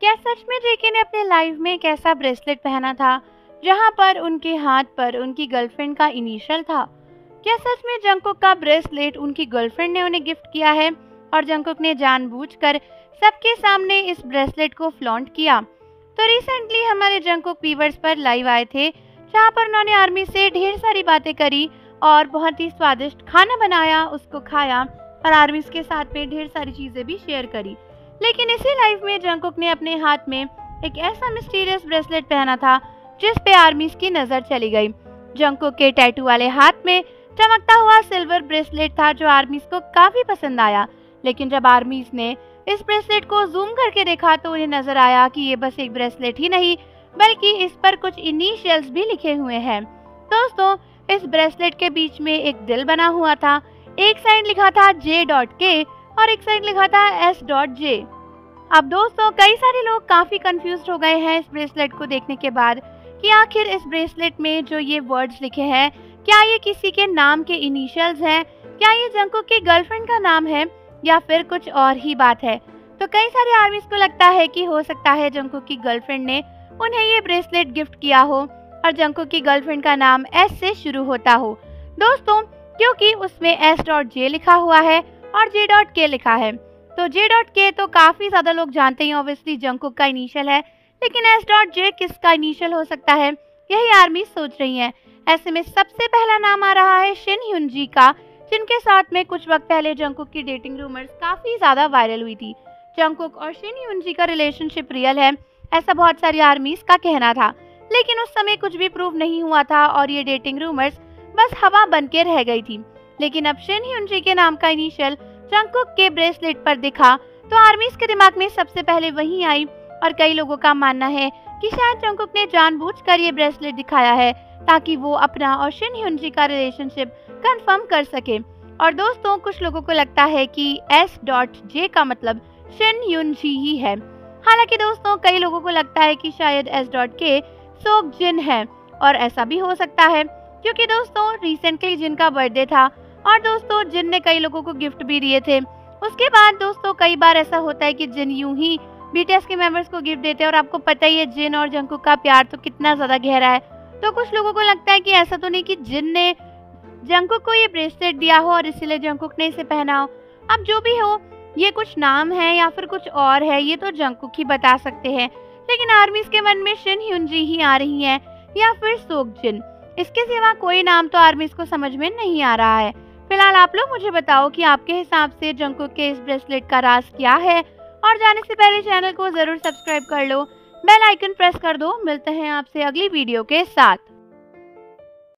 क्या सच में जेके ने अपने लाइफ में एक ऐसा ब्रेसलेट पहना था जहां पर उनके हाथ पर उनकी गर्लफ्रेंड का इनिशियल था? क्या सच में जंगकुक का ब्रेसलेट उनकी गर्लफ्रेंड ने उन्हें गिफ्ट किया है और जंगकुक ने जानबूझकर सबके सामने इस ब्रेसलेट को फ्लॉन्ट किया? तो रिसेंटली हमारे जंगकुक वीवर्स पर लाइव आए थे जहां पर उन्होंने आर्मी से ढेर सारी बातें करी और बहुत ही स्वादिष्ट खाना बनाया, उसको खाया और आर्मी के साथ में ढेर सारी चीजें भी शेयर करी। लेकिन इसी लाइफ में जंगकुक ने अपने हाथ में एक ऐसा मिस्टीरियस ब्रेसलेट पहना था जिस पे आर्मीज की नजर चली गई। जंगकुक के टैटू वाले हाथ में चमकता हुआ सिल्वर ब्रेसलेट था जो आर्मीज को काफी पसंद आया। लेकिन जब आर्मीज ने इस ब्रेसलेट को जूम करके देखा तो उन्हें नजर आया कि ये बस एक ब्रेसलेट ही नहीं बल्कि इस पर कुछ इनिशियल्स भी लिखे हुए हैं। दोस्तों, इस ब्रेसलेट के बीच में एक दिल बना हुआ था, एक साइड लिखा था J.K और एक साइड लिखा था S.J। अब दोस्तों, कई सारे लोग काफी कंफ्यूज हो गए हैं इस ब्रेसलेट को देखने के बाद कि आखिर इस ब्रेसलेट में जो ये वर्ड्स लिखे हैं क्या ये किसी के नाम के इनिशियल्स हैं, क्या ये जंगकुक की गर्लफ्रेंड का नाम है या फिर कुछ और ही बात है। तो कई सारे आर्मीज को लगता है कि हो सकता है जंगकुक की गर्लफ्रेंड ने उन्हें ये ब्रेसलेट गिफ्ट किया हो और जंगकुक की गर्लफ्रेंड का नाम S से शुरू होता हो। दोस्तों, क्योंकि उसमें S.J लिखा हुआ है और J.K लिखा है, तो J.K तो काफी ज्यादा लोग जानते हैं, ऑब्वियसली जंगकुक का इनिशियल है, लेकिन S.J किसका इनिशियल हो सकता है, यही आर्मी सोच रही है। ऐसे में सबसे पहला नाम आ रहा है शिन ह्यूनजी का, जिनके साथ में कुछ वक्त पहले जंगकुक की डेटिंग रूमर्स काफी ज्यादा वायरल हुई थी। जंगकुक और शिन ह्यूनजी का रिलेशनशिप रियल है, ऐसा बहुत सारी आर्मीज का कहना था, लेकिन उस समय कुछ भी प्रूव नहीं हुआ था और ये डेटिंग रूमर्स बस हवा बन के रह गई थी। लेकिन अब शिन ह्यूनजी के नाम का इनिशियल जंगकुक के ब्रेसलेट पर दिखा तो आर्मीज के दिमाग में सबसे पहले वही आई और कई लोगों का मानना है कि शायद जंगकुक ने जानबूझकर ये ब्रेसलेट दिखाया है ताकि वो अपना और शिन ह्यूनजी का रिलेशनशिप कंफर्म कर सके। और दोस्तों, कुछ लोगों को लगता है कि S.J का मतलब शिन ह्यूनजी ही है। हालांकि दोस्तों, कई लोगों को लगता है कि शायद S.K सोक जिन है और ऐसा भी हो सकता है क्योंकि दोस्तों रिसेंटली जिन का बर्थडे था और दोस्तों जिन ने कई लोगों को गिफ्ट भी दिए थे। उसके बाद दोस्तों कई बार ऐसा होता है कि जिन यूं ही BTS के मेंबर्स को गिफ्ट देते हैं और आपको पता ही है जिन और जंगकुक का प्यार तो कितना ज्यादा गहरा है। तो कुछ लोगों को लगता है कि ऐसा तो नहीं कि जिन ने जंगकुक को ये ब्रेसलेट दिया हो और इसीलिए जंगकुक ने इसे पहना हो। अब जो भी हो, ये कुछ नाम है या फिर कुछ और है ये तो जंगकुक ही बता सकते हैं, लेकिन आर्मीज के मन में शिन ह्यूनजी ही आ रही हैं या फिर सोक जिन। इसके सिवा कोई नाम तो आर्मीज को समझ में नहीं आ रहा है। फिलहाल आप लोग मुझे बताओ कि आपके हिसाब से जंगकुक के इस ब्रेसलेट का राज क्या है, और जाने से पहले चैनल को जरूर सब्सक्राइब कर लो, बेल आइकन प्रेस कर दो। मिलते हैं आपसे अगली वीडियो के साथ।